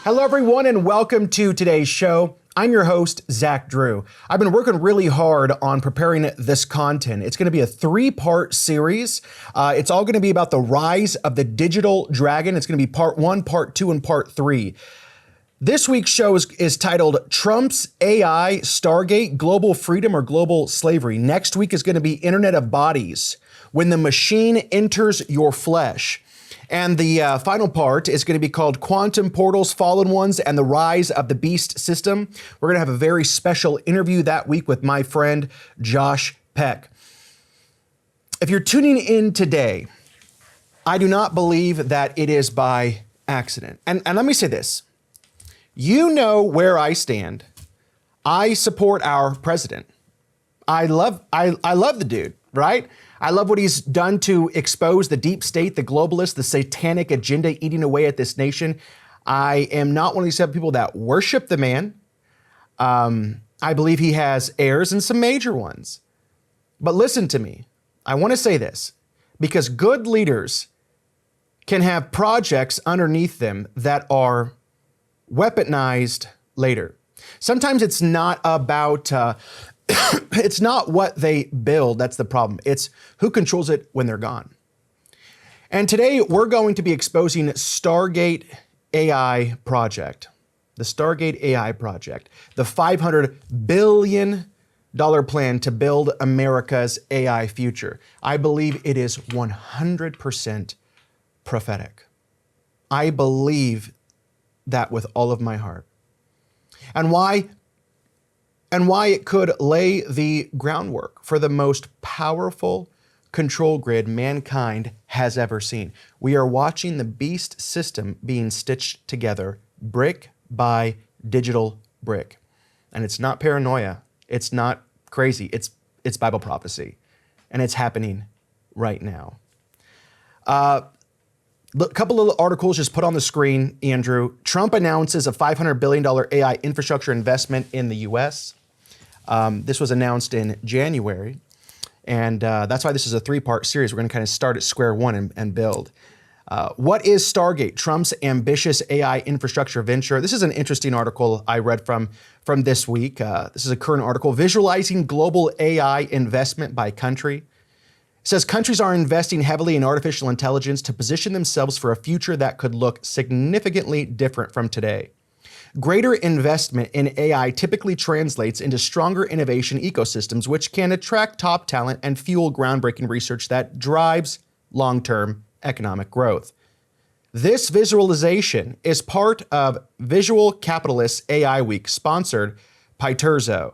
Hello, everyone, and welcome to today's show. I'm your host, Zach Drew. I've been working really hard on preparing this content. It's going to be a three-part series. It's all going to be about the rise of the digital dragon. It's going to be part 1, part 2, and part 3. This week's show is titled Trump's AI Stargate, Global Freedom or Global Slavery. Next week is going to be Internet of Bodies, when the machine enters your flesh. And the final part is going to be called Quantum Portals, Fallen Ones, and the Rise of the Beast System. We're going to have a very special interview that week with my friend, Josh Peck. If you're tuning in today, I do not believe that it is by accident. And let me say this. You know where I stand. I support our president. I love the dude, right? I love what he's done to expose the deep state, the globalist, the satanic agenda eating away at this nation. I am not one of these type of people that worship the man. I believe he has errors and some major ones. But listen to me. I want to say this because good leaders can have projects underneath them that are weaponized later. Sometimes it's not about it's not what they build that's the problem. It's who controls it when they're gone. And today we're going to be exposing Stargate AI Project. The Stargate AI Project. The $500 billion plan to build America's AI future. I believe it is 100% prophetic. I believe that with all of my heart. And why it could lay the groundwork for the most powerful control grid mankind has ever seen. We are watching the beast system being stitched together brick by digital brick. And it's not paranoia. It's not crazy. It's Bible prophecy. And it's happening right now. A couple of articles just put on the screen, Andrew. Trump announces a $500 billion AI infrastructure investment in the U.S. This was announced in January, and that's why this is a three-part series. We're going to kind of start at square one and build. What is Stargate, Trump's ambitious AI infrastructure venture? This is an interesting article I read from this week. This is a current article, Visualizing Global AI Investment by Country. It says countries are investing heavily in artificial intelligence to position themselves for a future that could look significantly different from today. Greater investment in AI typically translates into stronger innovation ecosystems, which can attract top talent and fuel groundbreaking research that drives long-term economic growth. This visualization is part of Visual Capitalist AI Week, sponsored by Terzo,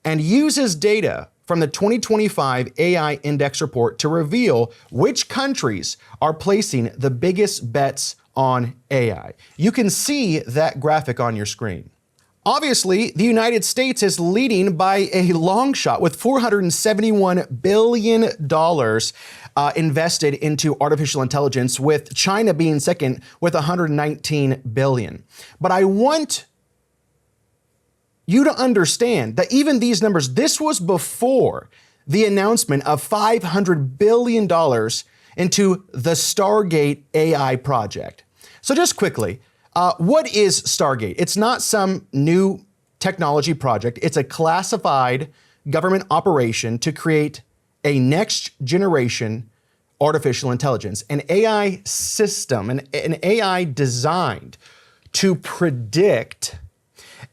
and uses data from the 2025 AI Index report to reveal which countries are placing the biggest bets on AI. You can see that graphic on your screen. Obviously, the United States is leading by a long shot with $471 billion invested into artificial intelligence, with China being second with $119 billion. But I want you to understand that even these numbers, this was before the announcement of $500 billion into the Stargate AI project. So just quickly, what is Stargate? It's not some new technology project. It's a classified government operation to create a next generation artificial intelligence, an AI system, an AI designed to predict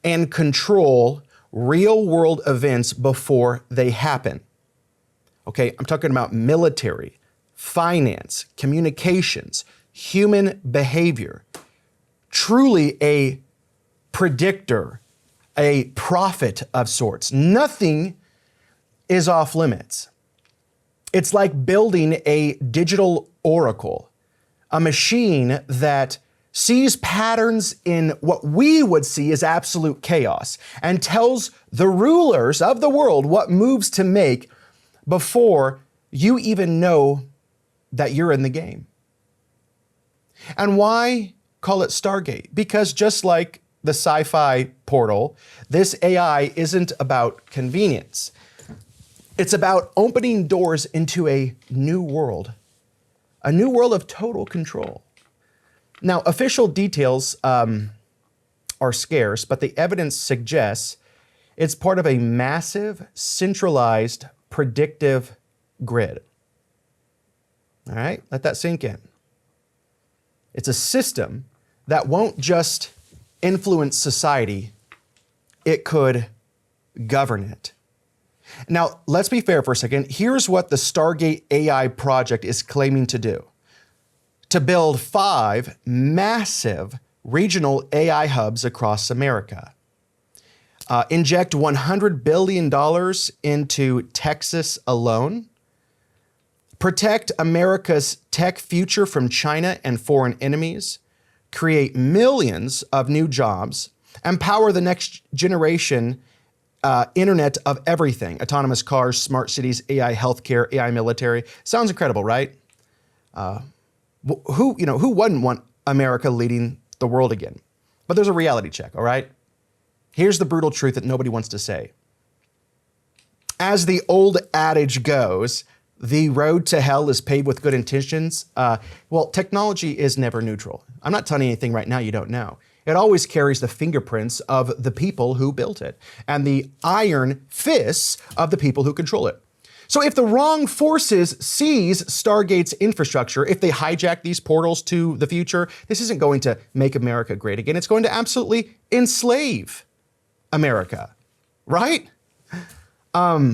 and control real world events before they happen. Okay, I'm talking about military, finance, communications, human behavior. Truly a predictor, a prophet of sorts. Nothing is off limits. It's like building a digital oracle, a machine that sees patterns in what we would see as absolute chaos and tells the rulers of the world what moves to make before you even know that you're in the game. And why call it Stargate? Because just like the sci-fi portal, this AI isn't about convenience. It's about opening doors into a new world of total control. Now, official details are scarce, but the evidence suggests it's part of a massive, centralized, predictive grid. All right, let that sink in. It's a system that won't just influence society, it could govern it. Now, let's be fair for a second. Here's what the Stargate AI project is claiming to do: to build 5 massive regional AI hubs across America, inject $100 billion into Texas alone, protect America's tech future from China and foreign enemies, create millions of new jobs, empower the next generation internet of everything: autonomous cars, smart cities, AI healthcare, AI military. Sounds incredible, right? Who wouldn't want America leading the world again? But there's a reality check, all right? Here's the brutal truth that nobody wants to say. As the old adage goes, the road to hell is paved with good intentions. Well, technology is never neutral. I'm not telling you anything right now you don't know. It always carries the fingerprints of the people who built it and the iron fists of the people who control it. So if the wrong forces seize Stargate's infrastructure, if they hijack these portals to the future, this isn't going to make America great again. It's going to absolutely enslave America, right? A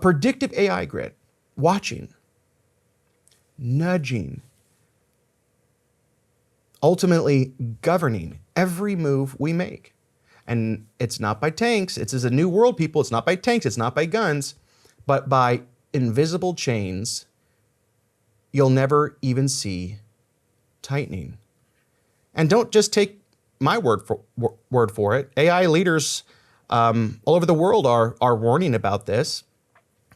predictive AI grid, watching, nudging, ultimately governing every move we make. And it's not by tanks. It's as a new world, people. It's not by tanks. It's not by guns, but by invisible chains you'll never even see tightening. And don't just take my word for it. AI leaders all over the world are warning about this,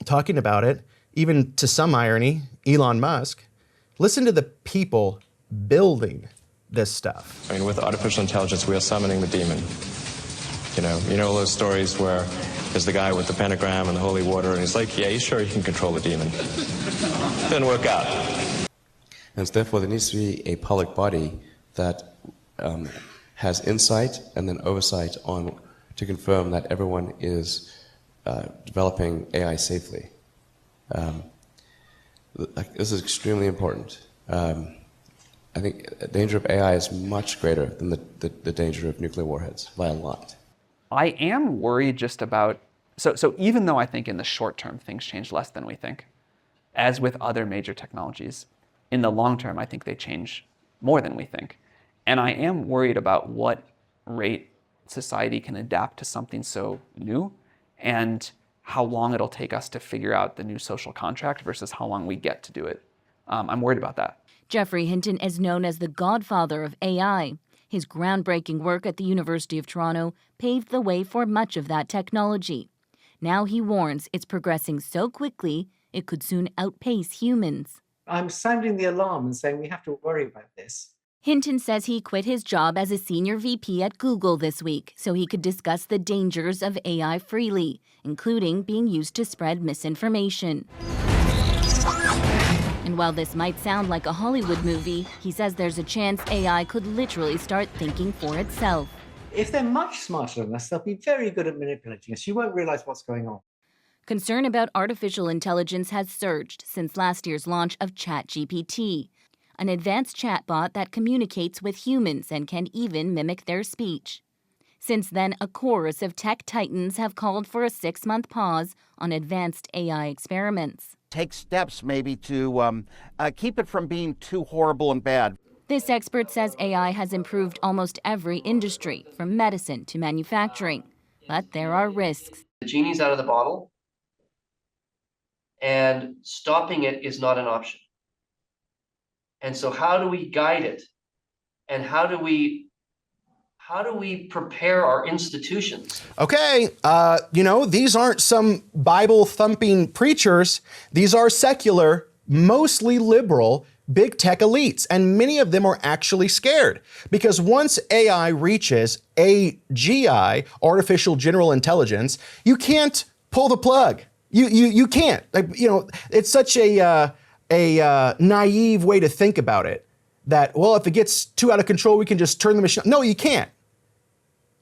talking about it, even to some irony, Elon Musk. Listen to the people building this stuff. I mean, with artificial intelligence, we are summoning the demon. You know those stories where there's the guy with the pentagram and the holy water, and he's like, yeah, he's sure he can control the demon. Didn't work out. And therefore, there needs to be a public body that has insight and then oversight on to confirm that everyone is developing AI safely. This is extremely important. I think the danger of AI is much greater than the danger of nuclear warheads by a lot. I am worried just about, so even though I think in the short term things change less than we think, as with other major technologies, in the long term I think they change more than we think. And I am worried about what rate society can adapt to something so new and how long it'll take us to figure out the new social contract versus how long we get to do it. I'm worried about that. Geoffrey Hinton is known as the godfather of AI. His groundbreaking work at the University of Toronto paved the way for much of that technology. Now he warns it's progressing so quickly it could soon outpace humans. I'm sounding the alarm and saying we have to worry about this. Hinton says he quit his job as a senior VP at Google this week so he could discuss the dangers of AI freely, including being used to spread misinformation. And while this might sound like a Hollywood movie, he says there's a chance AI could literally start thinking for itself. If they're much smarter than us, they'll be very good at manipulating us. You won't realize what's going on. Concern about artificial intelligence has surged since last year's launch of ChatGPT, an advanced chatbot that communicates with humans and can even mimic their speech. Since then, a chorus of tech titans have called for a 6-month pause on advanced AI experiments. Take steps maybe to keep it from being too horrible and bad. This expert says AI has improved almost every industry, from medicine to manufacturing. But there are risks. The genie's out of the bottle, and stopping it is not an option. And so how do we guide it? And how do we prepare our institutions? Okay, these aren't some Bible-thumping preachers. These are secular, mostly liberal, big tech elites, and many of them are actually scared because once AI reaches AGI, artificial general intelligence, you can't pull the plug. You can't. It's such a naive way to think about it that, well, if it gets too out of control, we can just turn the machine. No, you can't.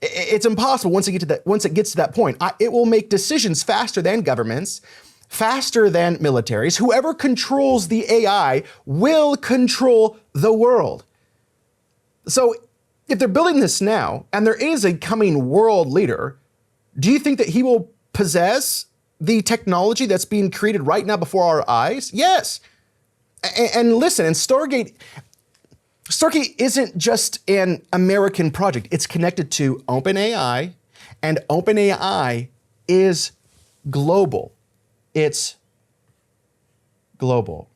It's impossible once it gets to that point. It will make decisions faster than governments, faster than militaries. Whoever controls the AI will control the world. So if they're building this now, and there is a coming world leader, do you think that he will possess the technology that's being created right now before our eyes? Yes. And listen, and Stargate isn't just an American project. It's connected to OpenAI, and OpenAI is global. It's global.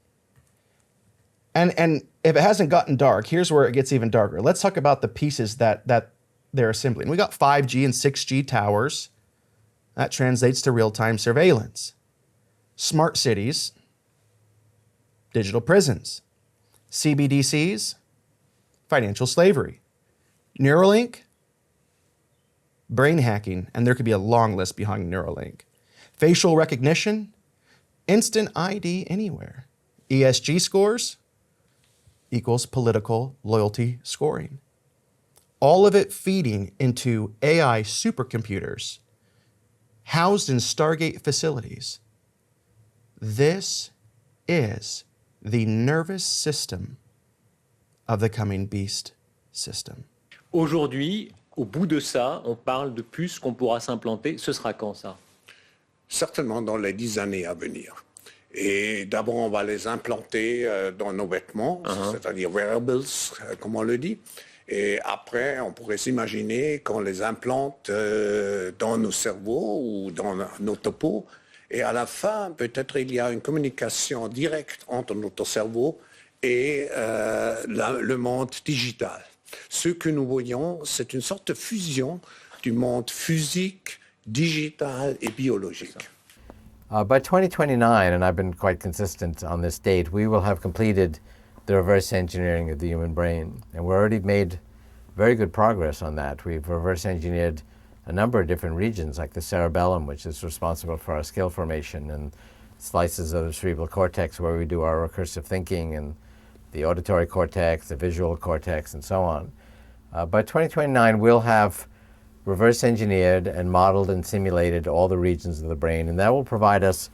And if it hasn't gotten dark, here's where it gets even darker. Let's talk about the pieces that they're assembling. We got 5G and 6G towers. That translates to real-time surveillance. Smart cities, digital prisons, CBDCs, financial slavery, Neuralink, brain hacking, and there could be a long list behind Neuralink, facial recognition, instant ID anywhere, ESG scores equals political loyalty scoring. All of it feeding into AI supercomputers housed in Stargate facilities. This is the nervous system of the coming beast system. Aujourd'hui, au bout de ça, on parle de puces qu'on pourra s'implanter. Ce sera quand ça? Certainement dans les 10 années à venir. Et d'abord, on va les implanter dans nos vêtements, c'est-à-dire wearables, comme on le dit. Et après, on pourrait s'imaginer qu'on les implante dans nos cerveaux ou dans nos topos. Et à la fin, peut-être il y a une communication directe entre notre cerveau et le monde digital. Ce que nous voyons, c'est une sorte de fusion du monde physique, digital et biologique. By 2029, and I've been quite consistent on this date, we will have completed the reverse engineering of the human brain. And we've already made very good progress on that. We've reverse engineered a number of different regions, like the cerebellum, which is responsible for our skill formation, and slices of the cerebral cortex where we do our recursive thinking, and the auditory cortex, the visual cortex, and so on. By 2029, we'll have reverse engineered and modeled and simulated all the regions of the brain, and that will provide us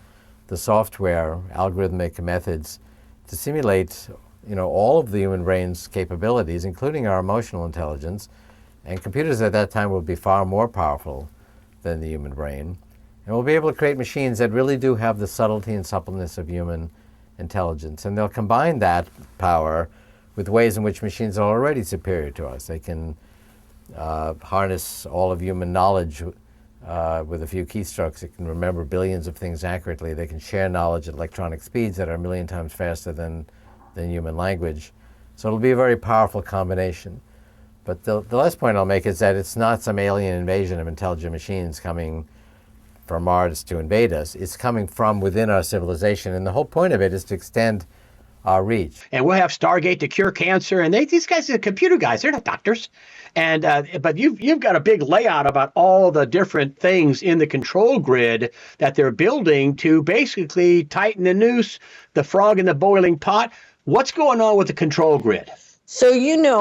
the software, algorithmic methods to simulate, all of the human brain's capabilities, including our emotional intelligence. And computers at that time will be far more powerful than the human brain. And we'll be able to create machines that really do have the subtlety and suppleness of human intelligence. And they'll combine that power with ways in which machines are already superior to us. They can harness all of human knowledge with a few keystrokes. It can remember billions of things accurately. They can share knowledge at electronic speeds that are 1 million times faster than human language. So it'll be a very powerful combination. But the last point I'll make is that it's not some alien invasion of intelligent machines coming from Mars to invade us. It's coming from within our civilization, and the whole point of it is to extend our reach. And we'll have Stargate to cure cancer, and these guys are computer guys. They're not doctors. And but you've got a big layout about all the different things in the control grid that they're building to basically tighten the noose, the frog in the boiling pot. What's going on with the control grid? So,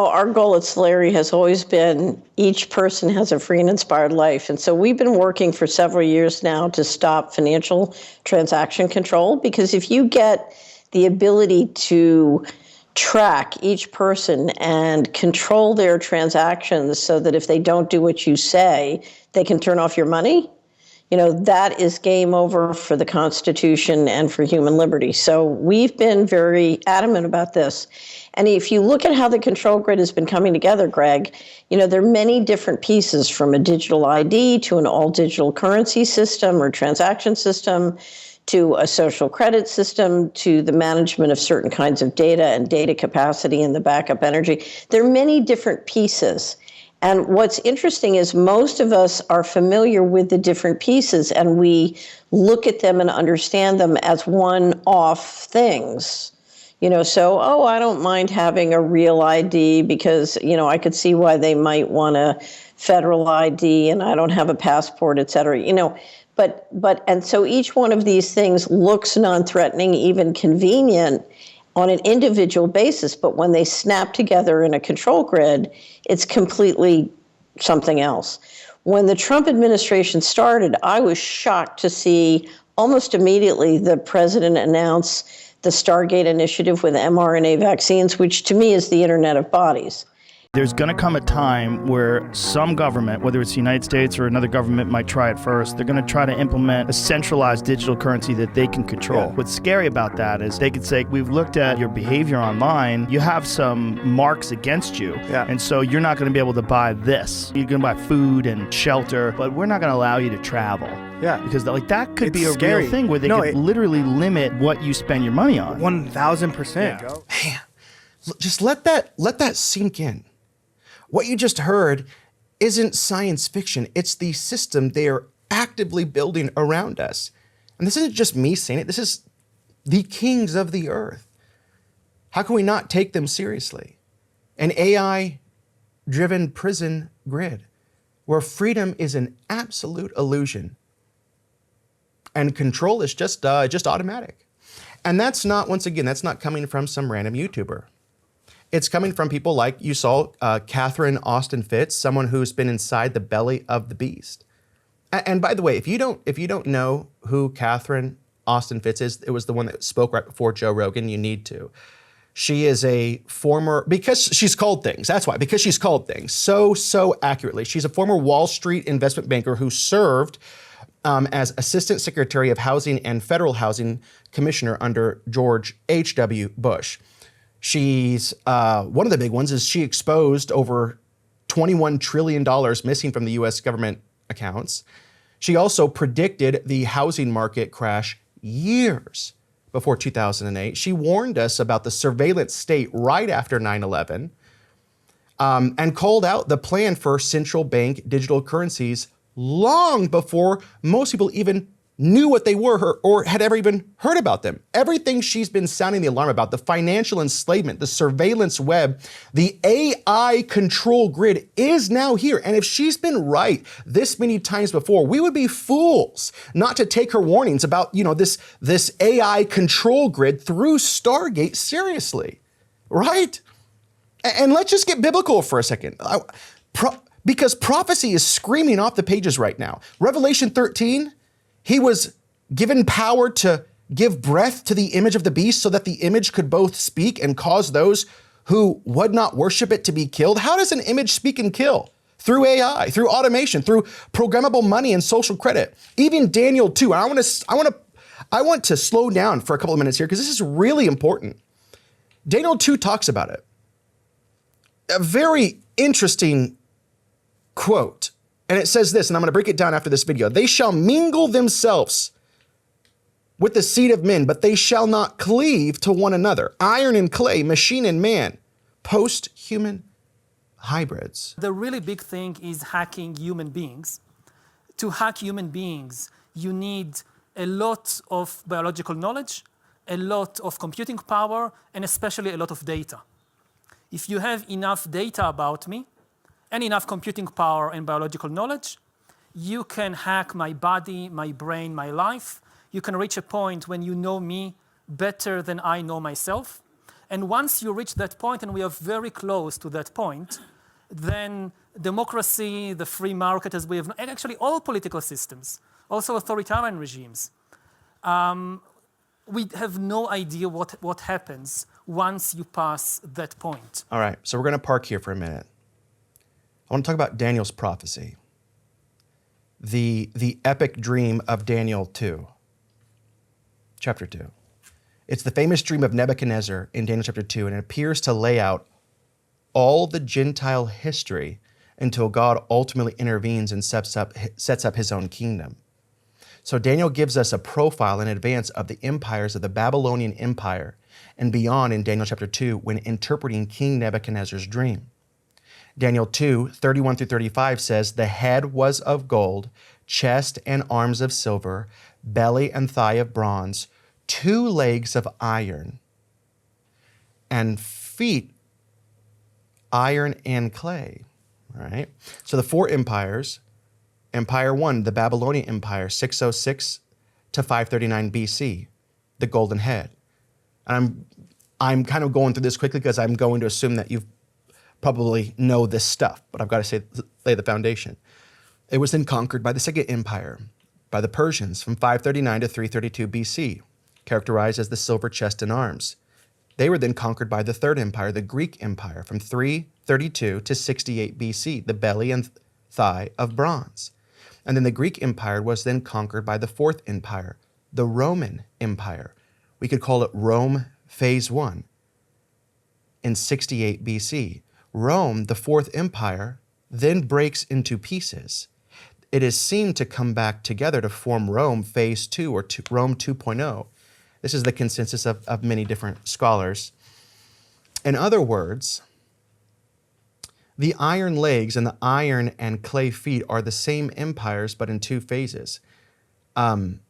our goal at Solari has always been each person has a free and inspired life. And so we've been working for several years now to stop financial transaction control, because if you get the ability to track each person and control their transactions so that if they don't do what you say, they can turn off your money, that is game over for the Constitution and for human liberty. So we've been very adamant about this. And if you look at how the control grid has been coming together, Greg, there are many different pieces, from a digital ID to an all-digital currency system or transaction system, to a social credit system, to the management of certain kinds of data and data capacity and the backup energy. There are many different pieces. And what's interesting is most of us are familiar with the different pieces, and we look at them and understand them as one-off things. I don't mind having a real ID because, I could see why they might want a federal ID, and I don't have a passport, et cetera, and so each one of these things looks non-threatening, even convenient. on an individual basis, but when they snap together in a control grid, it's completely something else. When the Trump administration started, I was shocked to see almost immediately the president announce the Stargate initiative with mRNA vaccines, which to me is the Internet of Bodies. There's going to come a time where some government, whether it's the United States or another government might try it first, they're going to try to implement a centralized digital currency that they can control. What's scary about that is they could say, we've looked at your behavior online, you have some marks against you, and so you're not going to be able to buy this. You're going to buy food and shelter, but we're not going to allow you to travel. Yeah. Because like that could be a scary. real thing where they could literally limit what you spend your money on. 1,000%. Man, just let that sink in. What you just heard isn't science fiction. It's the system they are actively building around us. And this isn't just me saying it. This is the kings of the earth. How can we not take them seriously? An AI-driven prison grid where freedom is an absolute illusion and control is just automatic. And that's not, once again, that's not coming from some random YouTuber. It's coming from people like you saw Catherine Austin Fitts, someone who's been inside the belly of the beast. And by the way, if you don't know who Catherine Austin Fitts is, it was the one that spoke right before Joe Rogan. You need to. She is a former, because she's called things. That's why, because she's called things so accurately. She's a former Wall Street investment banker who served as Assistant Secretary of Housing and Federal Housing Commissioner under George H.W. Bush. She's, one of the big ones is she exposed over $21 trillion missing from the US government accounts. She also predicted the housing market crash years before 2008. She warned us about the surveillance state right after 9/11 and called out the plan for central bank digital currencies long before most people even knew what they were or had ever even heard about them. Everything she's been sounding the alarm about, the financial enslavement, the surveillance web, the AI control grid is now here. And if she's been right this many times before, we would be fools not to take her warnings about, this AI control grid through Stargate seriously, right? And let's just get biblical for a second. Because prophecy is screaming off the pages right now. Revelation 13, he was given power to give breath to the image of the beast so that the image could both speak and cause those who would not worship it to be killed. How does an image speak and kill? Through AI, through automation, through programmable money and social credit. Even Daniel 2, I want to slow down for a couple of minutes here because this is really important. Daniel 2 talks about it. A very interesting quote. And it says this, and I'm going to break it down after this video. They shall mingle themselves with the seed of men, but they shall not cleave to one another. Iron and clay, machine and man, post-human hybrids. The really big thing is hacking human beings. To hack human beings, you need a lot of biological knowledge, a lot of computing power, and especially a lot of data. If you have enough data about me, and enough computing power and biological knowledge, you can hack my body, my brain, my life. You can reach a point when you know me better than I know myself. And once you reach that point, and we are very close to that point, then democracy, the free market as we have, and actually all political systems, also authoritarian regimes, we have no idea what happens once you pass that point. All right, so we're going to park here for a minute. I want to talk about Daniel's prophecy, the epic dream of Daniel 2, chapter 2. It's the famous dream of Nebuchadnezzar in Daniel chapter 2, and it appears to lay out all the Gentile history until God ultimately intervenes and sets up his own kingdom. So Daniel gives us a profile in advance of the empires of the Babylonian Empire and beyond in Daniel chapter 2 when interpreting King Nebuchadnezzar's dream. Daniel 2, 31 through 35 says, the head was of gold, chest and arms of silver, belly and thigh of bronze, 2 legs of iron, and feet iron and clay, right? So the 4 empires, Empire 1, the Babylonian Empire, 606 to 539 BC, the golden head. And I'm kind of going through this quickly because I'm going to assume that you probably know this stuff, but I've got to lay the foundation. It was then conquered by the Second Empire, by the Persians from 539 to 332 BC, characterized as the silver chest and arms. They were then conquered by the Third Empire, the Greek Empire, from 332 to 68 BC, the belly and thigh of bronze. And then the Greek Empire was then conquered by the Fourth Empire, the Roman Empire. We could call it Rome Phase 1 in 68 BC. Rome, the Fourth Empire, then breaks into pieces. It is seen to come back together to form Rome Phase 2 or Rome 2.0. This is the consensus of many different scholars. In other words, the iron legs and the iron and clay feet are the same empires, but in two phases. And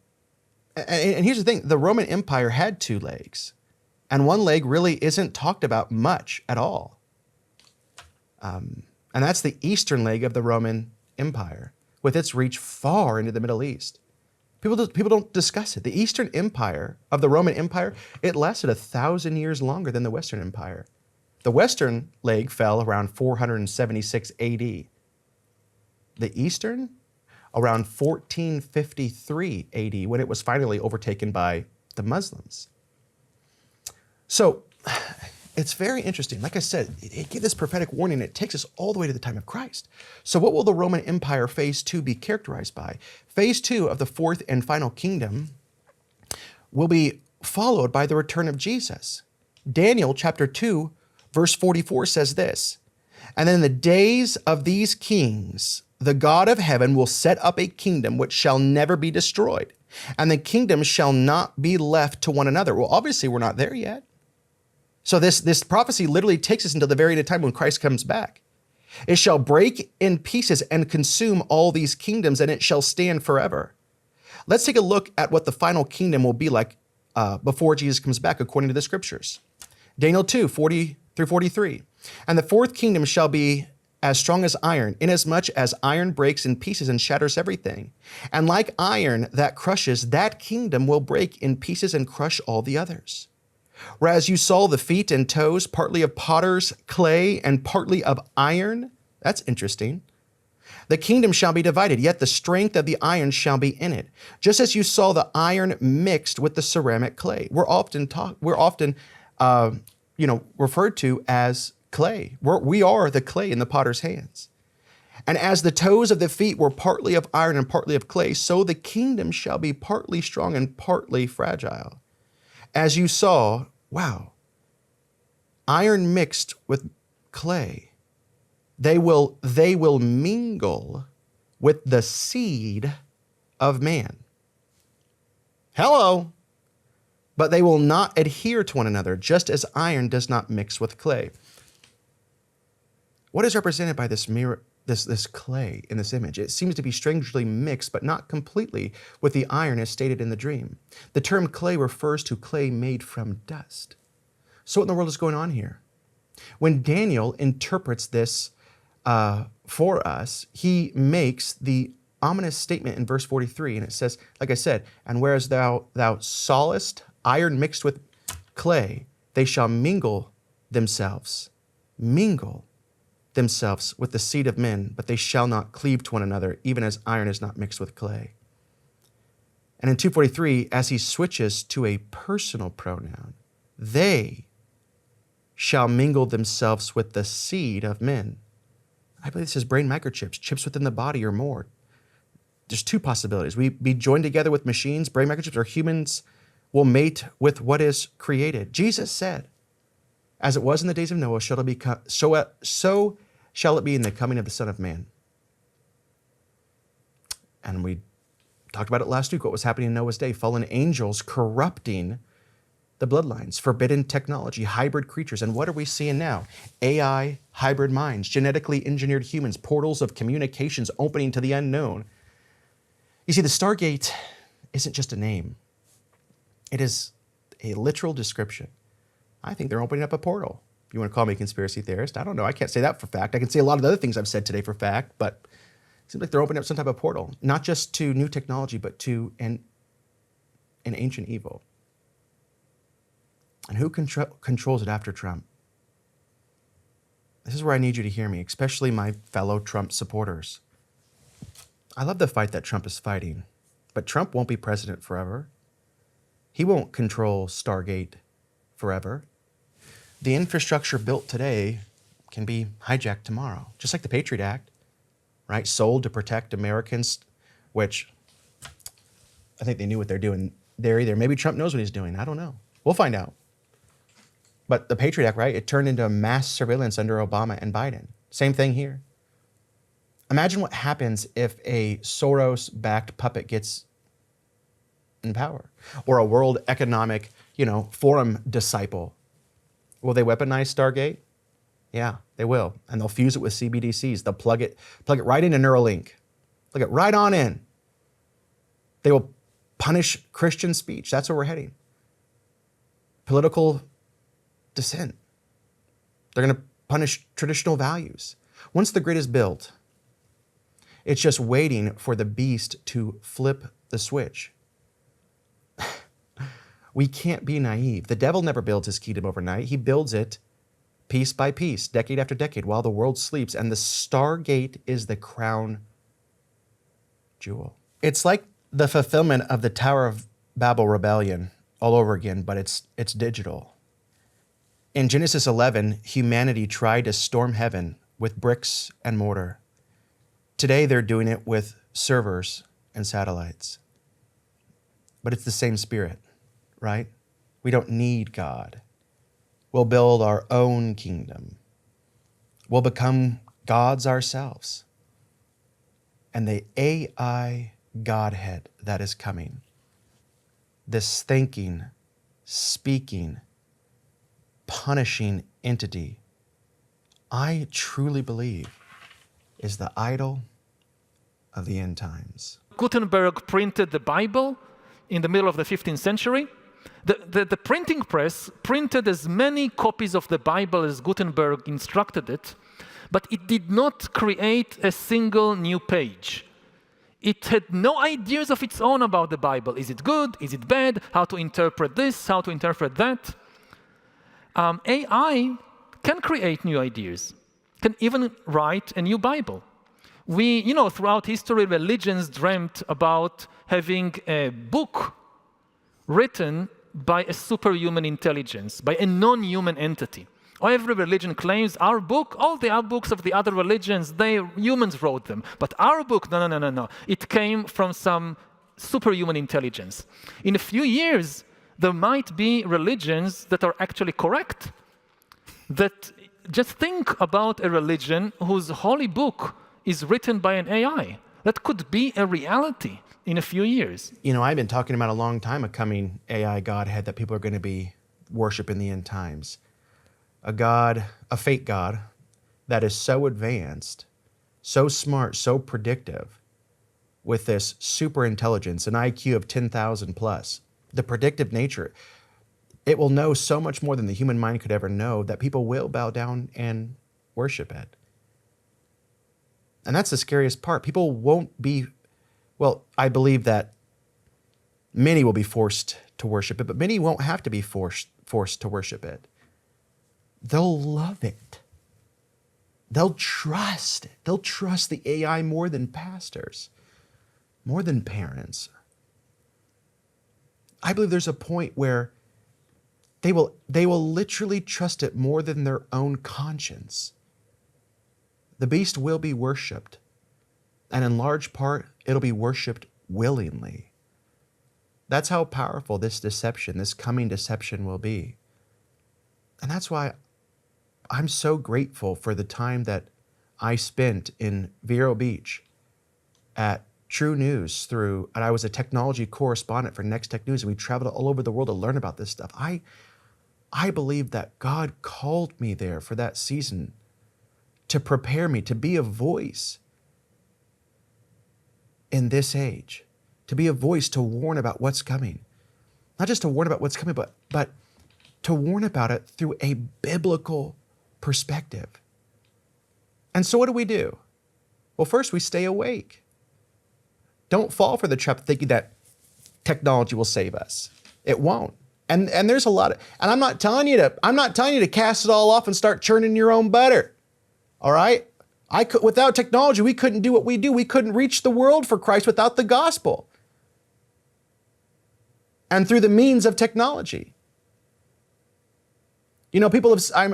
here's the thing, the Roman Empire had two legs, and one leg really isn't talked about much at all. And that's the eastern leg of the Roman Empire, with its reach far into the Middle East. People don't discuss it. The Eastern Empire of the Roman Empire, it lasted 1,000 years longer than the Western Empire. The Western leg fell around 476 AD. The Eastern, around 1453 AD, when it was finally overtaken by the Muslims. So it's very interesting. Like I said, it gave this prophetic warning. It takes us all the way to the time of Christ. So what will the Roman Empire Phase 2 be characterized by? Phase 2 of the fourth and final kingdom will be followed by the return of Jesus. Daniel chapter 2, verse 44 says this, "And in the days of these kings, the God of heaven will set up a kingdom which shall never be destroyed, and the kingdom shall not be left to one another." Well, obviously we're not there yet. So this prophecy literally takes us until the very end of time when Christ comes back. "It shall break in pieces and consume all these kingdoms, and it shall stand forever." Let's take a look at what the final kingdom will be like before Jesus comes back, according to the scriptures. Daniel 2, 40 through 43. "And the fourth kingdom shall be as strong as iron, inasmuch as iron breaks in pieces and shatters everything. And like iron that crushes, that kingdom will break in pieces and crush all the others. Whereas you saw the feet and toes, partly of potter's clay and partly of iron." That's interesting. "The kingdom shall be divided, yet the strength of the iron shall be in it. Just as you saw the iron mixed with the ceramic clay." We're often referred to as clay. We are the clay in the potter's hands. "And as the toes of the feet were partly of iron and partly of clay, so the kingdom shall be partly strong and partly fragile. As you saw," wow, "iron mixed with clay, they will mingle with the seed of man." Hello. "But they will not adhere to one another, just as iron does not mix with clay." What is represented by this mirror, this clay in this image? It seems to be strangely mixed, but not completely, with the iron as stated in the dream. The term clay refers to clay made from dust. So what in the world is going on here? When Daniel interprets this for us, he makes the ominous statement in verse 43, and it says, like I said, "And whereas thou sawest iron mixed with clay, they shall mingle themselves with the seed of men, but they shall not cleave to one another, even as iron is not mixed with clay." And in 243, as he switches to a personal pronoun, "they shall mingle themselves with the seed of men." I believe this is brain microchips, chips within the body or more. There's two possibilities. We be joined together with machines, brain microchips, or humans will mate with what is created. Jesus said, "As it was in the days of Noah, so shall it be in the coming of the Son of Man." And we talked about it last week, what was happening in Noah's day. Fallen angels corrupting the bloodlines, forbidden technology, hybrid creatures. And what are we seeing now? AI, hybrid minds, genetically engineered humans, portals of communications opening to the unknown. You see, the Stargate isn't just a name. It is a literal description. I think they're opening up a portal. If you want to call me a conspiracy theorist, I don't know. I can't say that for fact. I can say a lot of the other things I've said today for fact, but it seems like they're opening up some type of portal, not just to new technology, but to an ancient evil. And who controls it after Trump? This is where I need you to hear me, especially my fellow Trump supporters. I love the fight that Trump is fighting, but Trump won't be president forever. He won't control Stargate forever. The infrastructure built today can be hijacked tomorrow, just like the Patriot Act, right? Sold to protect Americans, which I think they knew what they're doing there either. Maybe Trump knows what he's doing. I don't know. We'll find out. But the Patriot Act, right? It turned into mass surveillance under Obama and Biden. Same thing here. Imagine what happens if a Soros-backed puppet gets in power, or a World Economic, Forum disciple. Will they weaponize Stargate? Yeah, they will, and they'll fuse it with CBDCs. They'll plug it right into Neuralink. Plug it right on in. They will punish Christian speech. That's where we're heading. Political dissent. They're going to punish traditional values. Once the grid is built, it's just waiting for the beast to flip the switch. We can't be naive. The devil never builds his kingdom overnight. He builds it piece by piece, decade after decade, while the world sleeps. And the Stargate is the crown jewel. It's like the fulfillment of the Tower of Babel rebellion all over again, but it's digital. In Genesis 11, humanity tried to storm heaven with bricks and mortar. Today, they're doing it with servers and satellites. But it's the same spirit, right? We don't need God. We'll build our own kingdom. We'll become gods ourselves. And the AI Godhead that is coming, this thinking, speaking, punishing entity, I truly believe is the idol of the end times. Gutenberg printed the Bible in the middle of the 15th century. The printing press printed as many copies of the Bible as Gutenberg instructed it, but it did not create a single new page. It had no ideas of its own about the Bible. Is it good? Is it bad? How to interpret this? How to interpret that? AI can create new ideas, can even write a new Bible. Throughout history, religions dreamt about having a book written by a superhuman intelligence, by a non-human entity. Every religion claims our book, all the other books of the other religions, humans wrote them. But our book, no. It came from some superhuman intelligence. In a few years, there might be religions that are actually correct. That just think about a religion whose holy book is written by an AI. That could be a reality in a few years. I've been talking about a long time a coming AI Godhead that people are going to be worshiping in the end times. A God, a fake God that is so advanced, so smart, so predictive, with this super intelligence, an IQ of 10,000 plus, the predictive nature. It will know so much more than the human mind could ever know that people will bow down and worship it. And that's the scariest part. People won't be, I believe that many will be forced to worship it, but many won't have to be forced to worship it. They'll love it. They'll trust it. They'll trust the AI more than pastors, more than parents. I believe there's a point where they will literally trust it more than their own conscience. The beast will be worshipped, and in large part, it'll be worshipped willingly. That's how powerful this deception, this coming deception will be. And that's why I'm so grateful for the time that I spent in Vero Beach at True News and I was a technology correspondent for Next Tech News, and we traveled all over the world to learn about this stuff. I believe that God called me there for that season to prepare me to be a voice in this age, to be a voice to warn about what's coming. Not just to warn about what's coming, but to warn about it through a biblical perspective. And so what do? Well, first we stay awake. Don't fall for the trap thinking that technology will save us. It won't. And there's a lot of, and I'm not telling you to cast it all off and start churning your own butter. All right? Without technology, we couldn't do what we do. We couldn't reach the world for Christ without the gospel. And through the means of technology. You know, people have, I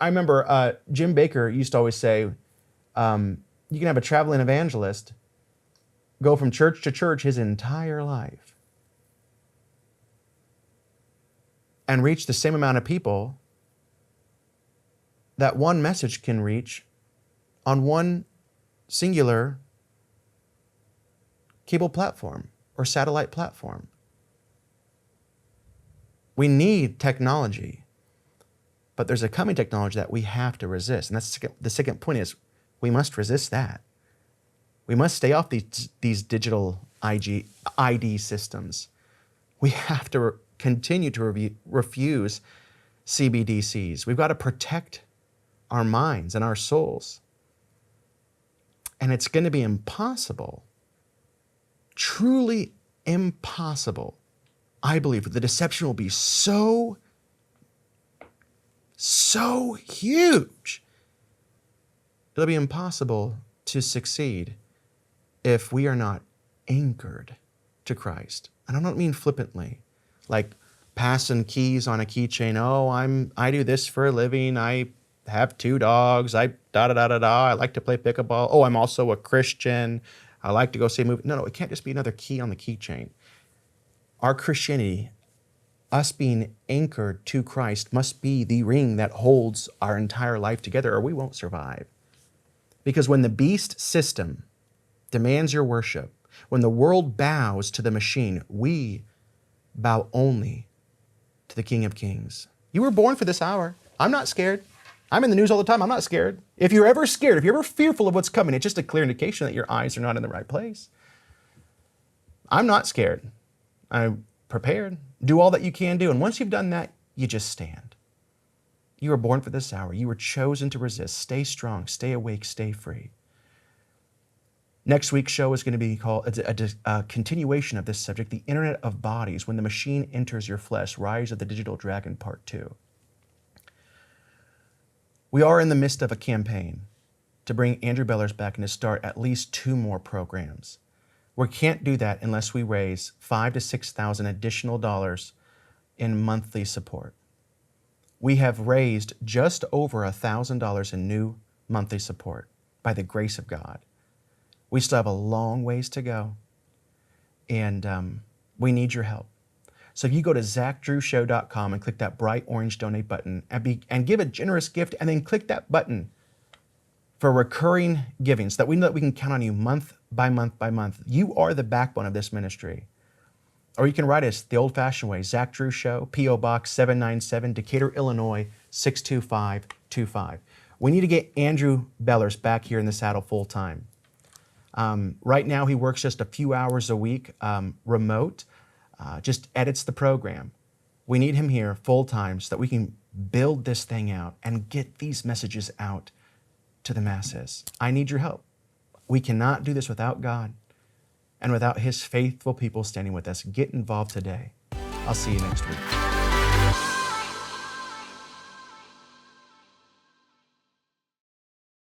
remember Jim Baker used to always say, you can have a traveling evangelist go from church to church his entire life and reach the same amount of people that one message can reach on one singular cable platform or satellite platform. We need technology, but there's a coming technology that we have to resist. And that's the second point is we must resist that. We must stay off these digital ID systems. We have to continue to refuse CBDCs. We've got to protect our minds and our souls. And it's going to be impossible, truly impossible. I believe the deception will be so huge. It'll be impossible to succeed if we are not anchored to Christ. And I don't mean flippantly, like passing keys on a keychain. Oh, I do this for a living. I have 2 dogs. I like to play pickleball. Oh, I'm also a Christian. I like to go see a movie. No, it can't just be another key on the keychain. Our Christianity, us being anchored to Christ, must be the ring that holds our entire life together, or we won't survive. Because when the beast system demands your worship, when the world bows to the machine, we bow only to the King of Kings. You were born for this hour. I'm not scared. I'm in the news all the time. I'm not scared. If you're ever scared, if you're ever fearful of what's coming, it's just a clear indication that your eyes are not in the right place. I'm not scared. I'm prepared. Do all that you can do. And once you've done that, you just stand. You were born for this hour. You were chosen to resist. Stay strong, stay awake, stay free. Next week's show is going to be called a continuation of this subject, the Internet of Bodies, when the machine enters your flesh, Rise of the Digital Dragon, Part 2. We are in the midst of a campaign to bring Andrew Bellers back and to start at least 2 more programs. We can't do that unless we raise $5,000 to $6,000 additional dollars in monthly support. We have raised just over $1,000 in new monthly support by the grace of God. We still have a long ways to go, and we need your help. So if you go to ZachDrewShow.com and click that bright orange donate button and give a generous gift, and then click that button for recurring giving so that we know that we can count on you month by month by month. You are the backbone of this ministry. Or you can write us the old-fashioned way, Zach Drew Show, P.O. Box 797, Decatur, Illinois, 62525. We need to get Andrew Bellers back here in the saddle full-time. Right now, he works just a few hours a week remote, just edits the program. We need him here full-time so that we can build this thing out and get these messages out to the masses. I need your help. We cannot do this without God and without his faithful people standing with us. Get involved today. I'll see you next week.